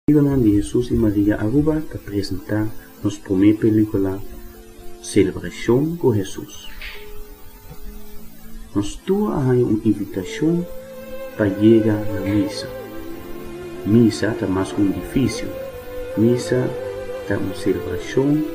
Ivan de Jesús y María Aruba te presentar nuestra primera película Celebración con Jesús. Nos tuvo una invitación para llegar a la misa. Misa está más que un edificio. Misa está una celebración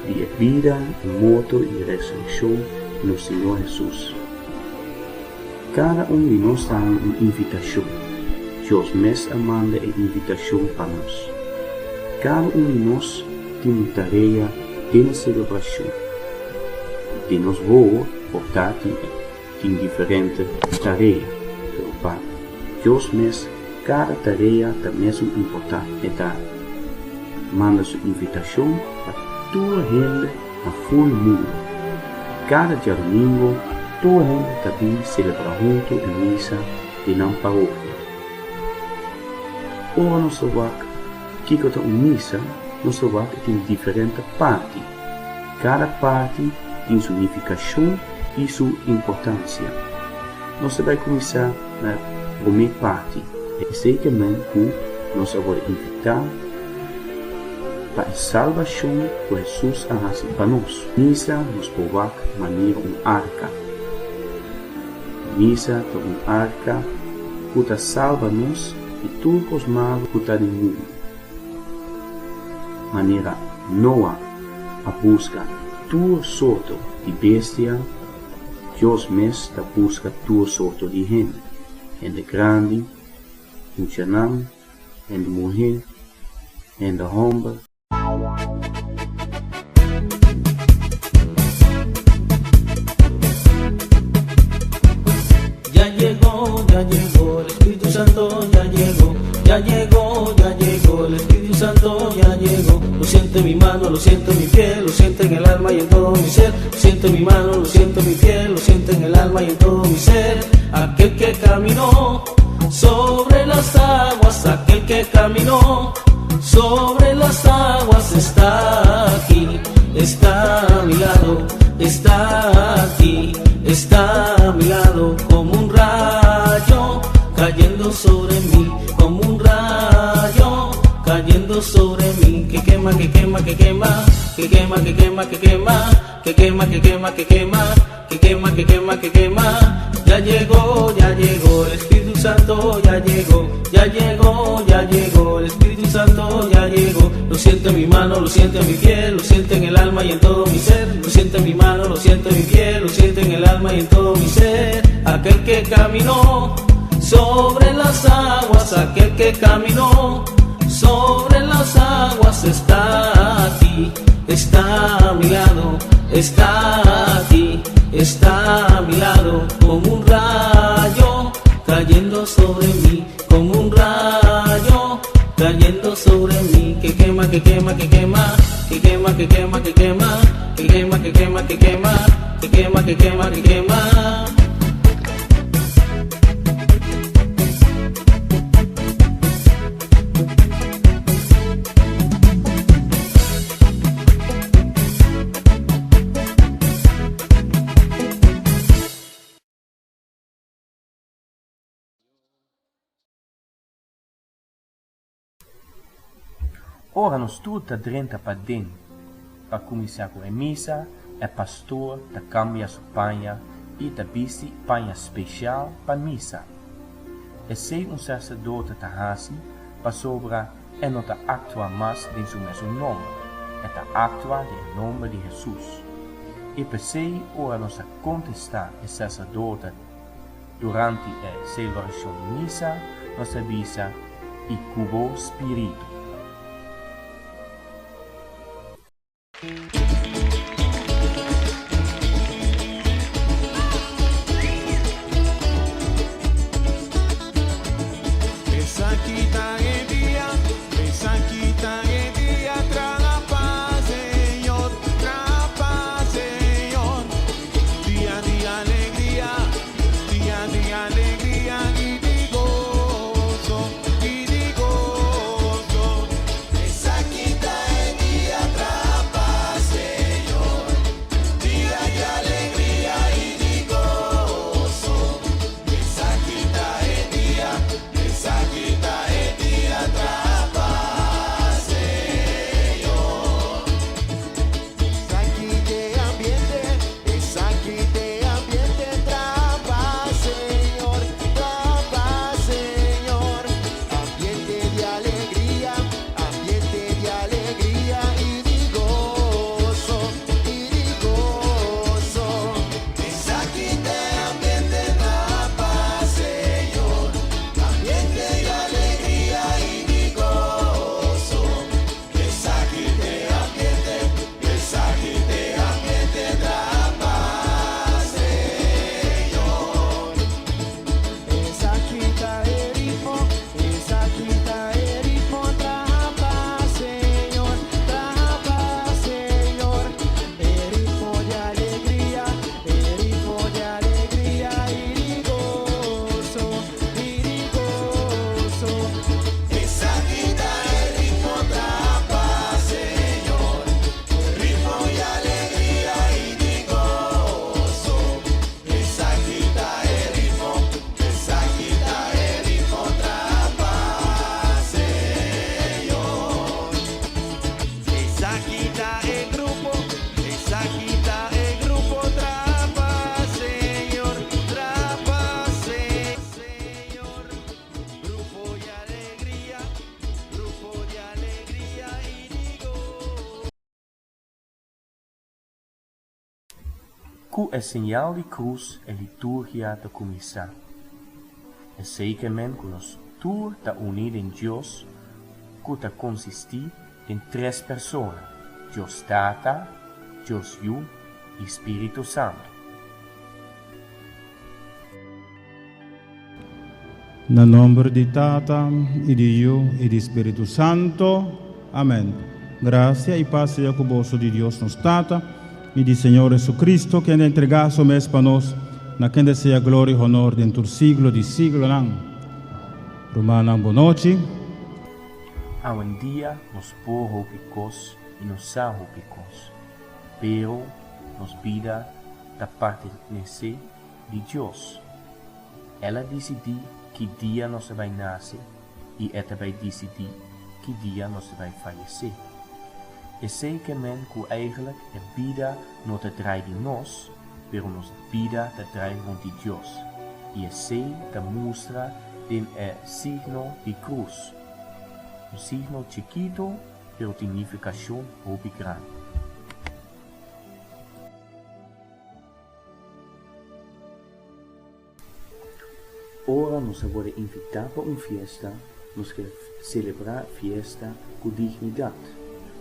de vida, muerte y resurrección de nuestro Señor Jesús. Cada uno de nosotros tiene una invitación. Dios mesmo manda a invitación para nosotros. Cada uno de nosotros tiene una tarea de la celebración. De nos voy a tiene diferentes tareas. Pero para Dios mesmo, cada tarea también es importante. Manda su invitación para toda la gente a full mundo. Cada día domingo, toda la gente también celebra junto en misa de la parroquia. Ora nossa vaca, que está uma missa, nossa vaca tem diferentes partes. Cada parte tem sua significação e sua importância. Nós vamos começar na primeira parte. É exatamente que nós vamos invitar para a salvação que Jesus faz para nós. Missa nos provoca de maneira arca. Missa é uma arca que salva-nos e tudo os males que está no mundo. Maneira Noa a busca tua sorte de bestia, Deus mesmo busca tua sorte de gente. Gente grande, gente não, gente mulher, gente homem. Ya llegó, el Espíritu Santo ya llegó, ya llegó, el Espíritu Santo ya llegó. Lo siento en mi mano, lo siento en mi piel, lo siento en el alma y en todo mi ser. Lo siento en mi mano, lo siento en mi piel, lo siento en el alma y en todo mi ser. Aquel que caminó sobre las aguas, aquel que caminó sobre las aguas está aquí, está a mi lado, está aquí, está a mi lado, como un rayo cayendo sobre mí, como un rayo cayendo sobre mí, que quema, que quema, que quema, que quema, que quema, que quema, que quema, que quema, que quema, que quema, que quema, que quema. Ya llegó, el Espíritu Santo ya llegó, ya llegó, ya llegó, el Espíritu Santo ya llegó. Lo siento en mi mano, lo siento en mi piel, lo siento en el alma y en todo mi ser. Lo siento en mi mano, lo siento en mi piel, lo siento en el alma y en todo mi ser. Aquel que caminó sobre las aguas, aquel que caminó sobre las aguas está aquí, está a mi lado, está aquí, está a mi lado, como un rayo cayendo sobre mí, como un rayo cayendo sobre mí, que quema, que quema, que quema, que quema, que quema, que quema, que quema, que quema, que quema, que quema, que quema, que quema. Ora nos tudo drenta para dentro, para começar com a missa, o pastor te cambia sua panha e te veste panha especial para missa. E se sacerdote te hace, para sobra e não te actua mais em seu mesmo nome, e te actua em nome de Jesus. E per se ora nos contestar o sacerdote durante a celebração de missa, nos avisa e cubo espírito. Alegría y de gozo, cu é sinal de cruz e liturgia da comissão. É zekermente que nós tour da unido em Deus, que ta consiste em três pessoas, Deus Tata, Deus Yu e Espírito Santo. No nome de Tata, e de Yu e de Espírito Santo. Amém. Graça e paz seja com o de Deus nos Tata e de Senhor Jesus Cristo, que ainda entregar seu mês para nós, na quem deseja glória e honor dentro do siglo de siglo. Romana, boa noite. Há dia nos porro picos e nos sarro picos, pero nos vida da parte de Deus. Ela decidi que dia nós vai nascer e ela vai decidir que dia nós vai falecer. É zekermente que eigenlijk a vida não te trai de nós, pero nos vida te trai rond de Deus. E assim te mostra em signo de cruz. Um signo chiquito, pero significação muito grande. Ora nos vamos invitar para uma festa, nos quer celebrar festa com dignidade,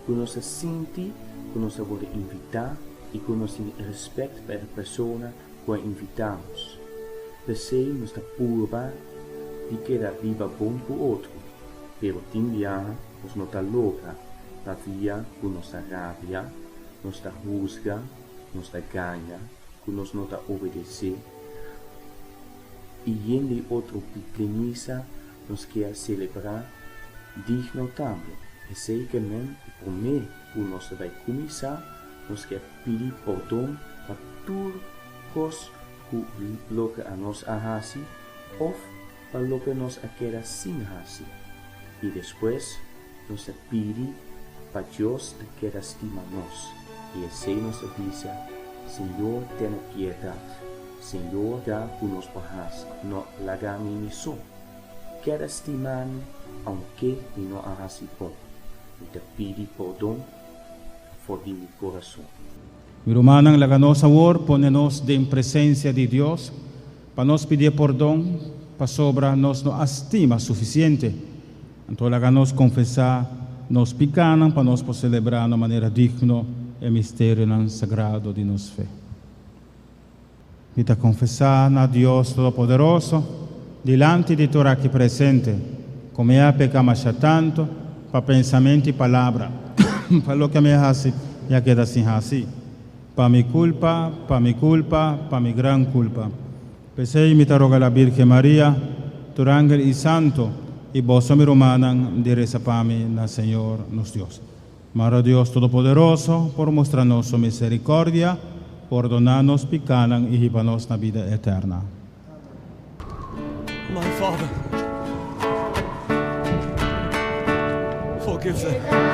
que nos sente, que nos vamos invitar e que nos tem respeito para a pessoa que invitamos. Desejo nos purba de que a viva bom para o outro, pero tem dia nos não logra, na via que nos rabia, nos juzga, nos ganha, que nos não obedece. E em de outro pequeniza nos quer celebrar digno também. E zekermente por mim, que nós vai começar, nos quer pedir perdão para tudo que a nós ahasi, ou para o que nós quer sem hasi. E depois, nos pedir para Deus que estima nós. E assim nos diz, Senhor, tenha piedade. Senhor, dá por nos barras, não largar nisso. Quero estimar, aunque não arrasi bom. E te pedir perdão, for de meu coração. Mi romanang laganos awor, pone-nos em presença de Deus, para nos pedir perdão, para sobra nos não estima suficiente. Então laganos confessar, nos picanam, para nos celebrar de maneira digna o mistério sagrado de nossa fé. E te confessar a Deus Todo-Poderoso, diante de tu aqui presente, como é pecamos tanto, para pensamento e palavra, para lo que me hace, já queda assim assim. Para mi culpa, para mi gran culpa. Pesei me roga la Virgen María, tu ángel y santo, y vos mi romanan, de reza para mí, na Señor, nos Dios. Mara Dios Todopoderoso, por mostrarnos su misericordia, por donarnos picanan y llevarnos la vida eterna. My Father, forgive them.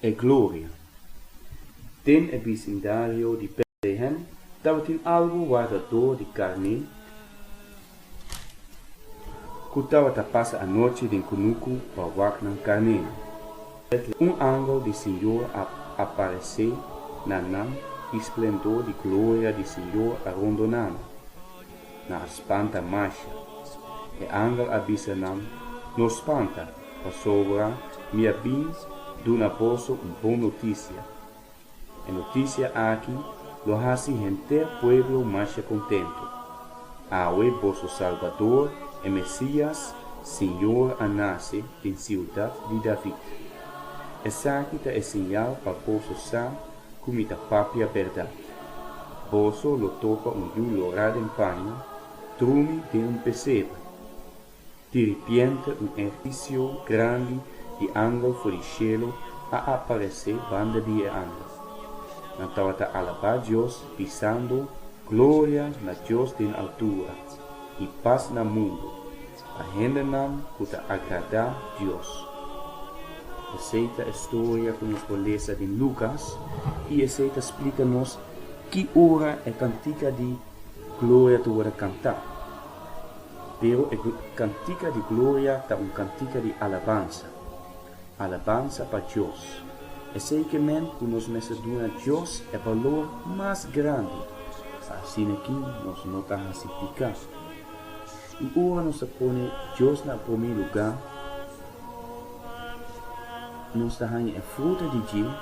E gloria. Ten e vecindario di Bethlehem, dat in algo guardador de carne, cutava ta passa a noite de Kunuku para wagnan carne. Ángel de Senhor apareceu na nam esplendor de glória de Senhor arondonando, na espanta marcha. E ángel avisa nam, não espanta, Passover, minha bis, duna poso boa notícia. A notícia aqui, lo hace gente pueblo mais contento. Awe vosso Salvador, e Messias, Senhor a nasce em cidade de David. Essa aqui é sinal para vosso sa, como a própria verdade. Vosso lo toca julo radempanha, trume de pesebre. De repente edifício grande de anjo for el cielo a aparecer banda de anjos. Então a alabar Deus pisando glória na Deus de altura e paz no mundo. A gente não pode agradar Deus. Aceita a história que nos lesa de Lucas e aceita explica-nos que hora é cantiga de glória tu hora cantar. Pero a cantiga de glória é cantiga de alabança. Alabança para Deus. É seguramente que nos menciona Deus é valor mais grande. Assim aqui nós não está a se picar. E ora nos põe Deus na primeiro lugar. Nos está a fruta de Deus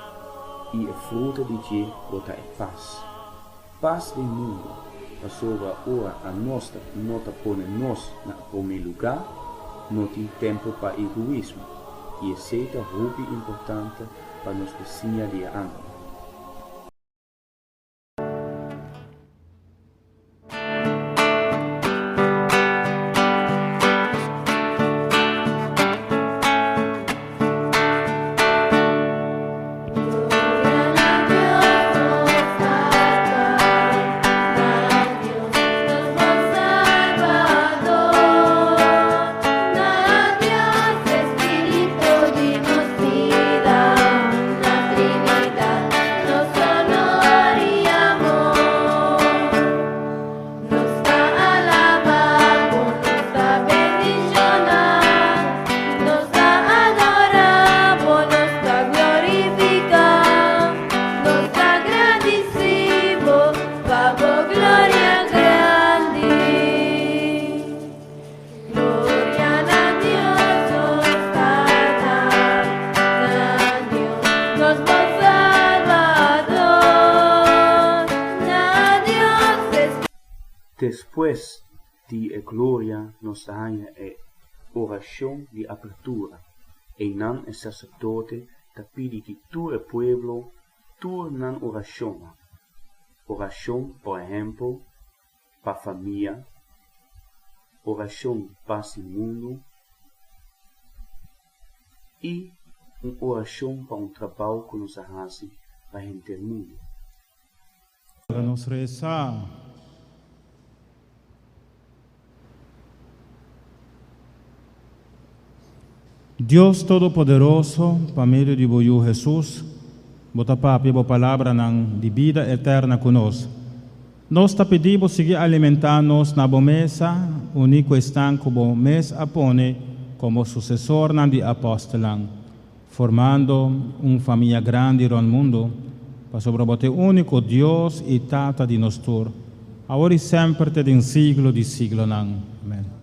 e a fruta de Deus bota é paz. Paz do mundo. Passover ora a nós não está põe nós na primeiro lugar. Não tem tempo para egoísmo. E aceita a roupa importante para nos vizinhos de ano. Después de glória, nos dá a oração de abertura. E não o sacerdote te pede que todo o pueblo torne oração. Oração, por exemplo, para a família. Oração para o mundo. E uma oração para trabalho que nos faz para a gente do mundo. Vamos rezar. Deus Todo-Poderoso, por meio de Boiú Jesus, bota papi a palavra de vida eterna conosco. Nós te pedimos seguir alimentar-nos na boa mesa, único estanco bom mês apone como sucessor de apóstolo, formando uma família grande no mundo, para sobrebote único Deus e Tata de nostro, agora e sempre te em siglo de siglo. Amém.